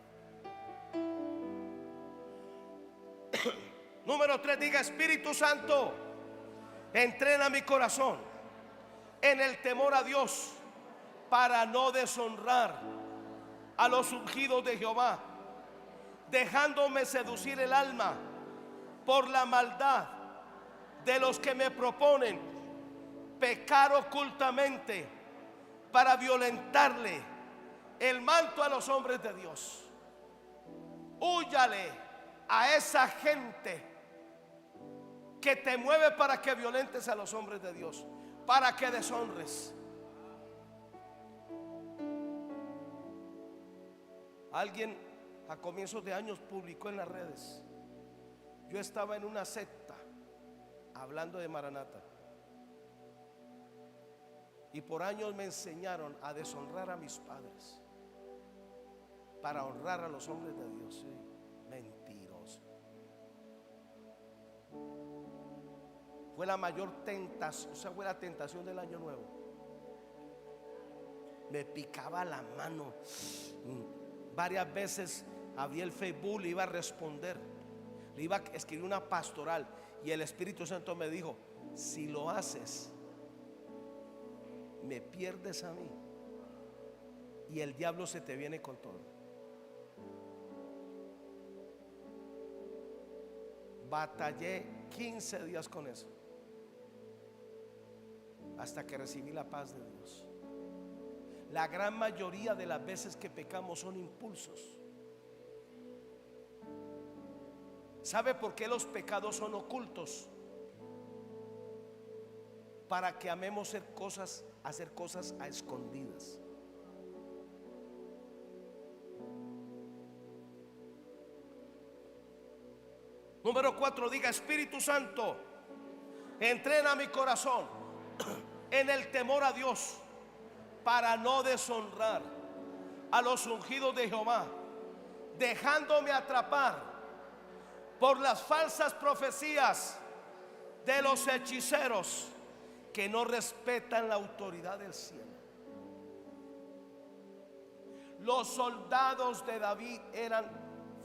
Número 3, diga: Espíritu Santo, entrena mi corazón en el temor a Dios para no deshonrar a los ungidos de Jehová, dejándome seducir el alma por la maldad de los que me proponen pecar ocultamente para violentarle el manto a los hombres de Dios. Húyale a esa gente que te mueve para que violentes a los hombres de Dios, para que deshonres. Alguien a comienzos de años publicó en las redes: yo estaba en una secta hablando de Maranata, y por años me enseñaron a deshonrar a mis padres para honrar a los hombres de Dios. Sí, mentiroso. Fue la mayor tentación, o sea, fue la tentación del año nuevo. Me picaba la mano. Varias veces abrí el Facebook, le iba a responder, le iba a escribir una pastoral, y el Espíritu Santo me dijo: si lo haces, me pierdes a mí y el diablo se te viene con todo. Batallé 15 días con eso, hasta que recibí la paz de Dios. La gran mayoría de las veces que pecamos son impulsos. ¿Sabe por qué los pecados son ocultos? Para que amemos hacer cosas a escondidas. Número 4, diga: Espíritu Santo, entrena mi corazón en el temor a Dios para no deshonrar a los ungidos de Jehová, dejándome atrapar por las falsas profecías de los hechiceros que no respetan la autoridad del cielo. Los soldados de David eran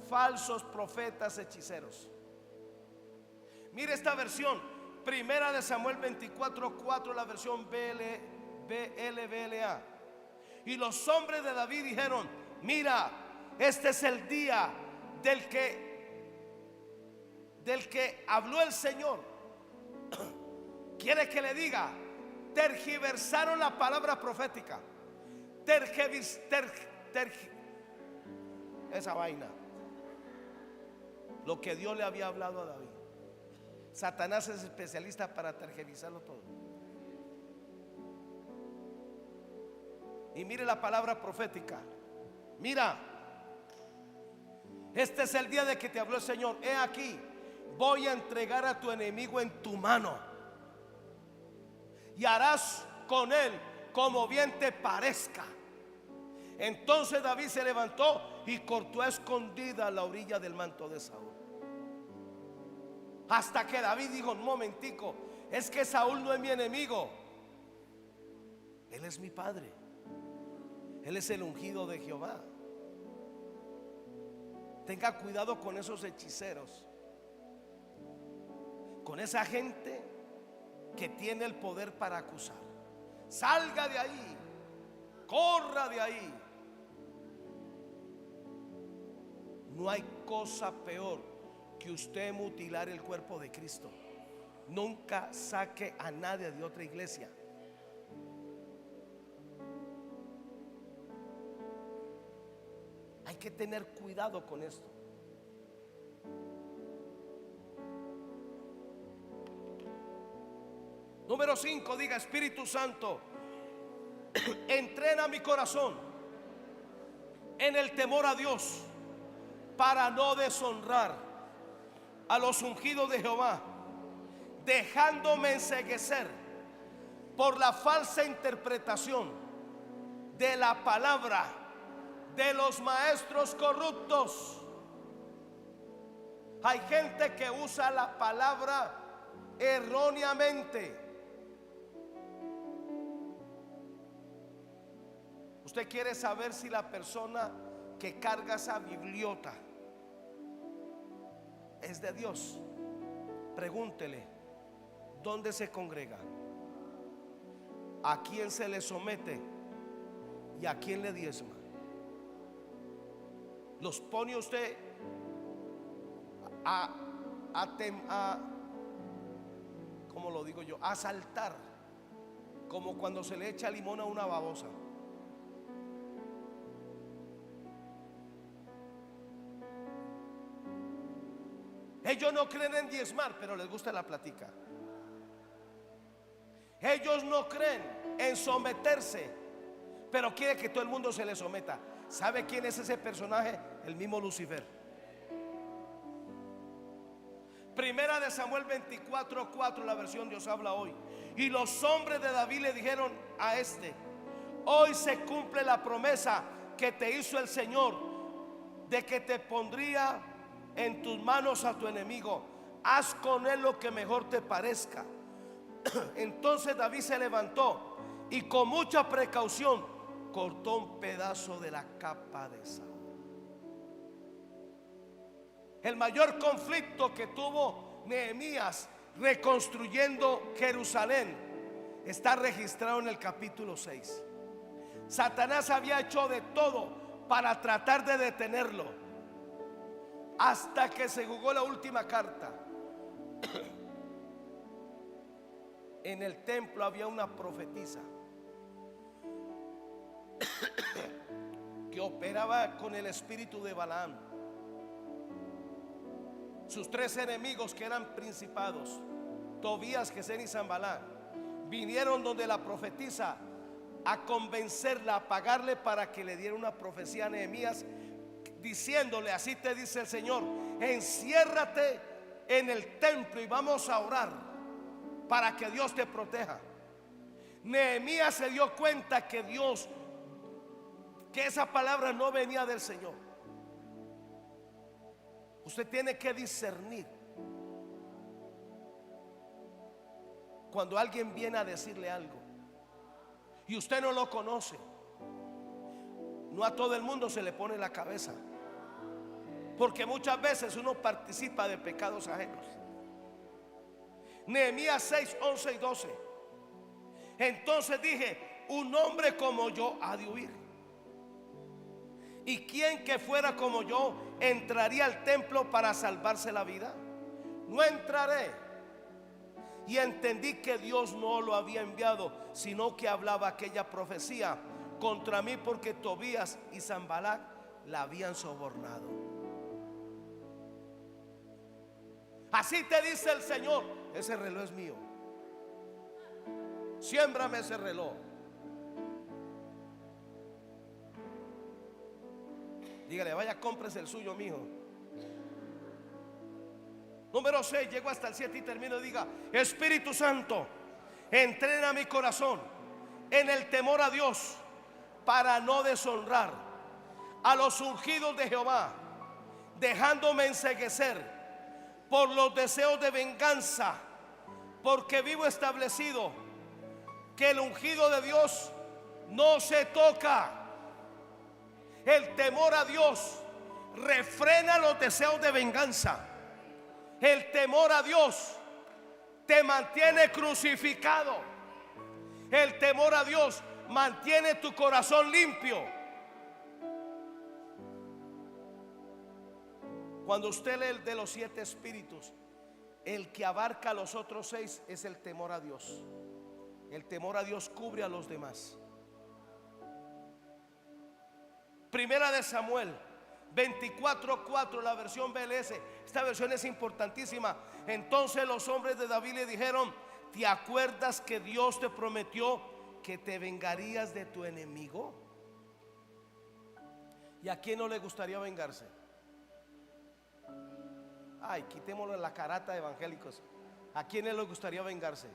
falsos profetas hechiceros. Mire esta versión, Primera de Samuel 24:4, la versión BLA. Y los hombres de David dijeron: mira, este es el día del que habló el Señor. Quiere que le diga, tergiversaron la palabra profética. Esa vaina, lo que Dios le había hablado a David. Satanás es especialista para tergiversarlo todo. Y mire la palabra profética. Mira, este es el día de que te habló el Señor. He aquí, voy a entregar a tu enemigo en tu mano, y harás con él como bien te parezca. Entonces David se levantó y cortó a escondida la orilla del manto de Saúl. Hasta que David dijo: un momentico, es que Saúl no es mi enemigo, él es mi padre, él es el ungido de Jehová. Tenga cuidado con esos hechiceros, con esa gente que tiene el poder para acusar. Salga de ahí, corra de ahí. No hay cosa peor que usted mutilar el cuerpo de Cristo. Nunca saque a nadie de otra iglesia. Hay que tener cuidado con esto. Número 5, diga: Espíritu Santo, entrena mi corazón en el temor a Dios para no deshonrar a los ungidos de Jehová, dejándome enceguecer por la falsa interpretación de la palabra de los maestros corruptos. Hay gente que usa la palabra erróneamente. Usted quiere saber si la persona que carga esa bibliota es de Dios. Pregúntele, ¿dónde se congrega? ¿A quién se le somete? ¿Y a quién le diezma? ¿Los pone usted ¿cómo lo digo yo? A saltar, como cuando se le echa limón a una babosa? Ellos no creen en diezmar, pero les gusta la plática. Ellos no creen en someterse, pero quiere que todo el mundo se le someta. ¿Sabe quién es ese personaje? El mismo Lucifer. Primera de Samuel 24:4, la versión Dios habla hoy. Y los hombres de David le dijeron a este: hoy se cumple la promesa que te hizo el Señor de que te pondría en tus manos a tu enemigo. Haz con él lo que mejor te parezca. Entonces David se levantó y con mucha precaución cortó un pedazo de la capa de Saúl. El mayor conflicto que tuvo Nehemías reconstruyendo Jerusalén está registrado en el capítulo 6. Satanás había hecho de todo para tratar de detenerlo, hasta que se jugó la última carta. En el templo había una profetisa que operaba con el espíritu de Balaam. Sus tres enemigos, que eran principados, Tobías, Gesem y Sanballat, vinieron donde la profetisa a convencerla, a pagarle para que le diera una profecía a Nehemías, diciéndole: así te dice el Señor, enciérrate en el templo y vamos a orar para que Dios te proteja. Nehemías se dio cuenta que esa palabra no venía del Señor. Usted tiene que discernir cuando alguien viene a decirle algo y usted no lo conoce. No a todo el mundo se le pone la cabeza, porque muchas veces uno participa de pecados ajenos. Nehemías 6, 11 y 12. Entonces dije: un hombre como yo ha de huir, y quien que fuera como yo entraría al templo para salvarse la vida. No entraré. Y entendí que Dios no lo había enviado, sino que hablaba aquella profecía contra mí, porque Tobías y Sanballat la habían sobornado. Así te dice el Señor: ese reloj es mío, siémbrame ese reloj. Dígale: vaya, cómprese el suyo, mijo. Número 6, llego hasta el 7 y termino. Diga: Espíritu Santo, entrena mi corazón en el temor a Dios, para no deshonrar a los ungidos de Jehová, dejándome enceguecer por los deseos de venganza, porque vivo establecido que el ungido de Dios no se toca. El temor a Dios refrena los deseos de venganza. El temor a Dios te mantiene crucificado. El temor a Dios mantiene tu corazón limpio. Cuando usted lee el de los 7 espíritus, el que abarca los otros 6 es el temor a Dios. El temor a Dios cubre a los demás. Primera de Samuel 24:4, la versión BLS. Esta versión es importantísima. Entonces los hombres de David le dijeron: ¿te acuerdas que Dios te prometió que te vengarías de tu enemigo? ¿Y a quién no le gustaría vengarse? Ay, quitémosle la carata de evangélicos. ¿A quién le gustaría vengarse?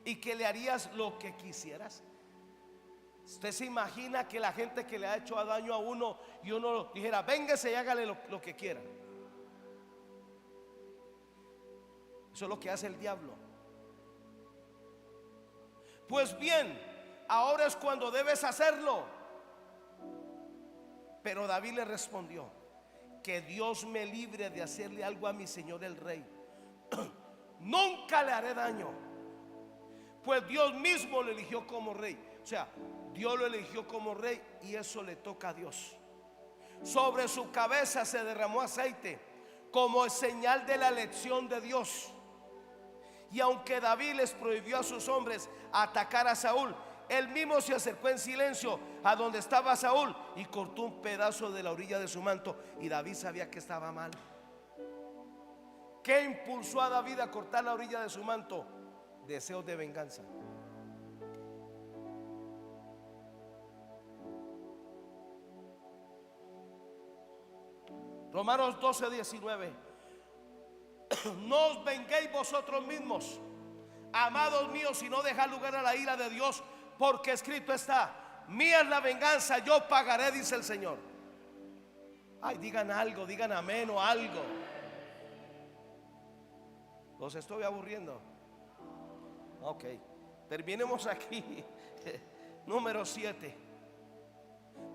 ¿Y que le harías lo que quisieras? ¿Usted se imagina que la gente que le ha hecho daño a uno y uno dijera: véngase y hágale lo que quiera? Eso es lo que hace el diablo. Pues bien, ahora es cuando debes hacerlo. Pero David le respondió: que Dios me libre de hacerle algo a mi señor el rey. Nunca le haré daño, pues Dios mismo lo eligió como rey. O sea, Dios lo eligió como rey y eso le toca a Dios. Sobre su cabeza se derramó aceite como señal de la elección de Dios. Y aunque David les prohibió a sus hombres atacar a Saúl, él mismo se acercó en silencio a donde estaba Saúl y cortó un pedazo de la orilla de su manto. Y David sabía que estaba mal. ¿Qué impulsó a David a cortar la orilla de su manto? Deseos de venganza. Romanos 12:19. No os venguéis vosotros mismos, amados míos, y no dejad lugar a la ira de Dios, porque escrito está: mía es la venganza, yo pagaré, dice el Señor. Ay, digan algo, digan amén o algo. ¿Los estoy aburriendo? Ok, terminemos aquí. Número 7.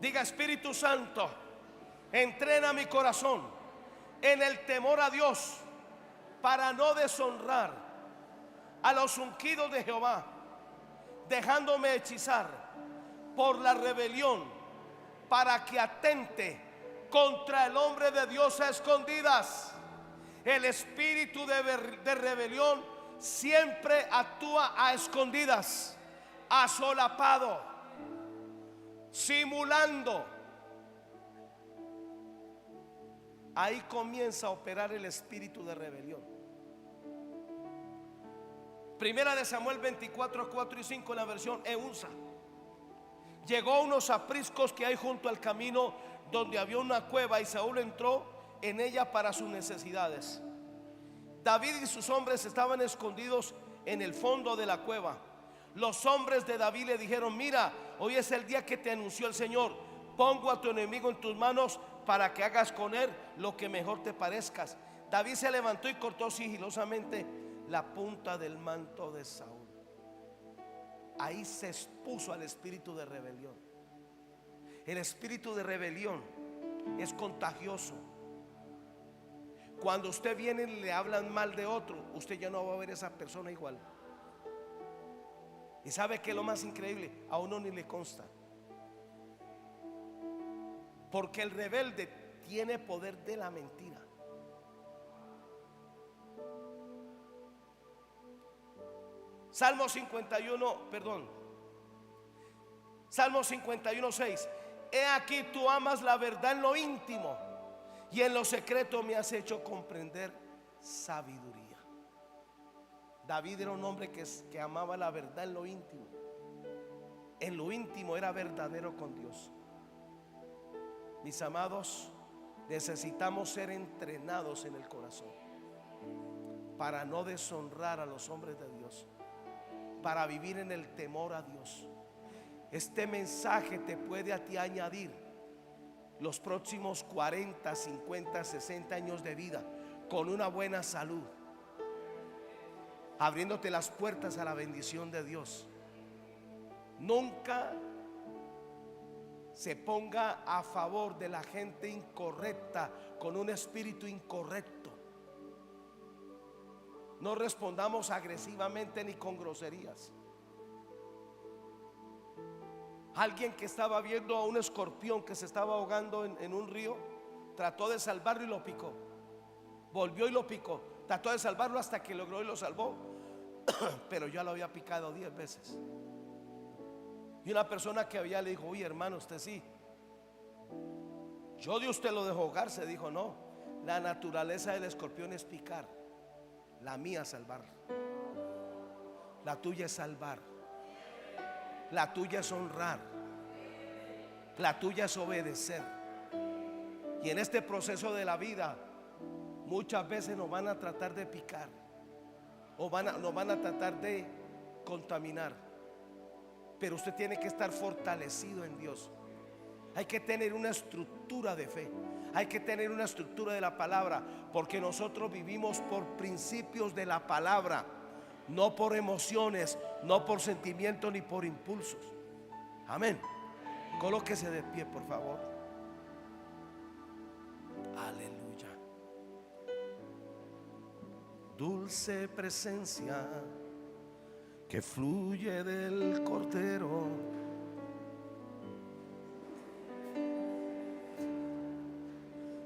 Diga: Espíritu Santo, entrena mi corazón en el temor a Dios, para no deshonrar a los ungidos de Jehová, dejándome hechizar por la rebelión, para que atente contra el hombre de Dios a escondidas. El espíritu de rebelión siempre actúa a escondidas, asolapado, simulando. Ahí comienza a operar el espíritu de rebelión. Primera de Samuel 24, 4 y 5 en la versión EUNSA. Llegó a unos apriscos que hay junto al camino, donde había una cueva, y Saúl entró en ella para sus necesidades. David y sus hombres estaban escondidos en el fondo de la cueva. Los hombres de David le dijeron: mira, hoy es el día que te anunció el Señor. Pongo a tu enemigo en tus manos para que hagas con él lo que mejor te parezcas. David se levantó y cortó sigilosamente la punta del manto de Saúl. Ahí se expuso al espíritu de rebelión. El espíritu de rebelión es contagioso. Cuando usted viene y le hablan mal de otro, usted ya no va a ver a esa persona igual. Y sabe que lo más increíble, a uno ni le consta. Porque el rebelde tiene poder de la mentira. Salmo 51:6. He aquí, tú amas la verdad en lo íntimo, y en lo secreto me has hecho comprender sabiduría. David era un hombre que amaba la verdad en lo íntimo. En lo íntimo era verdadero con Dios. Mis amados, necesitamos ser entrenados en el corazón para no deshonrar a los hombres de Dios, para vivir en el temor a Dios. Este mensaje te puede a ti añadir los próximos 40, 50, 60 años de vida con una buena salud, abriéndote las puertas a la bendición de Dios. Nunca se ponga a favor de la gente incorrecta con un espíritu incorrecto. No respondamos agresivamente ni con groserías. Alguien que estaba viendo a un escorpión que se estaba ahogando en un río, trató de salvarlo y lo picó. Volvió y lo picó. Trató de salvarlo hasta que logró y lo salvó, pero ya lo había picado 10 veces. Y una persona que había le dijo: oye, hermano, usted sí, yo de usted lo dejo ahogarse. Dijo: no, la naturaleza del escorpión es picar, la mía es salvar. La tuya es salvar. La tuya es honrar. La tuya es obedecer. Y en este proceso de la vida muchas veces nos van a tratar de picar, o nos van a tratar de contaminar. Pero usted tiene que estar fortalecido en Dios. Hay que tener una estructura de fe. Hay que tener una estructura de la palabra, porque nosotros vivimos por principios de la palabra, no por emociones, no por sentimientos ni por impulsos. Amén. Colóquese de pie, por favor. Aleluya. Dulce presencia que fluye del Cordero,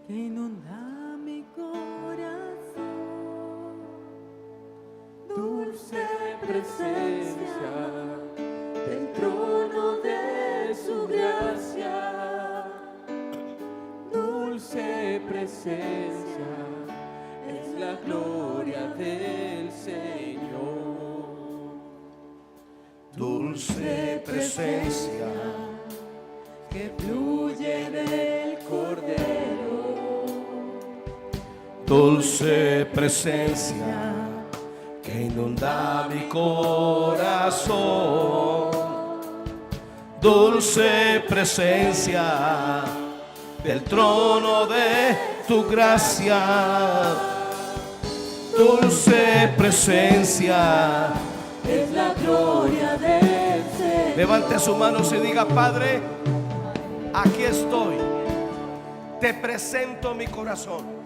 que inunda mi corazón. Dulce presencia del trono de su gracia. Dulce presencia es la gloria del Señor. dulce presencia Que fluye del Cordero. dulce presencia que inunda mi corazón, dulce presencia del trono de tu gracia, dulce presencia Es la gloria del Señor. Levante sus manos y diga: Padre, aquí estoy, te presento mi corazón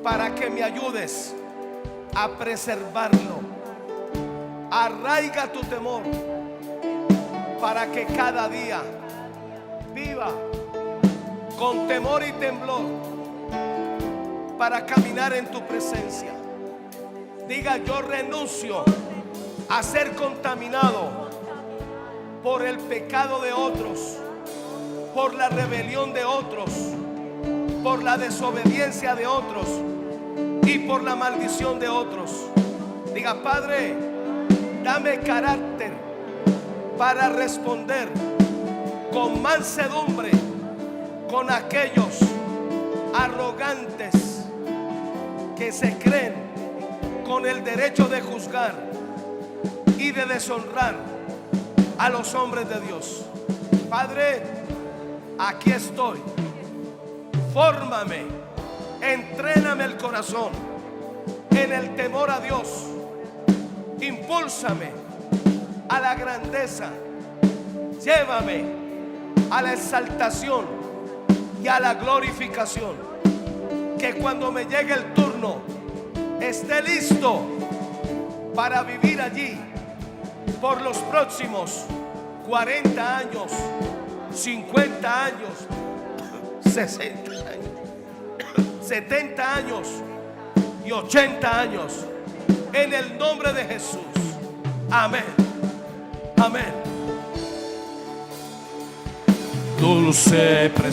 para que me ayudes a preservarlo. Arraiga tu temor para que cada día viva con temor y temblor para caminar en tu presencia. Diga: yo renuncio a ser contaminado por el pecado de otros, por la rebelión de otros, por la desobediencia de otros y por la maldición de otros. Diga: Padre, dame carácter para responder con mansedumbre con aquellos arrogantes que se creen con el derecho de juzgar y de deshonrar a los hombres de Dios. Padre, aquí estoy. Fórmame, entréname el corazón en el temor a Dios. Impúlsame a la grandeza. Llévame a la exaltación y a la glorificación. Que cuando me llegue el turno esté listo para vivir allí por los próximos 40 años, 50 años, 60 años, 70 años y 80 años, en el nombre de Jesús. Amén. Amén. Dulce presencia.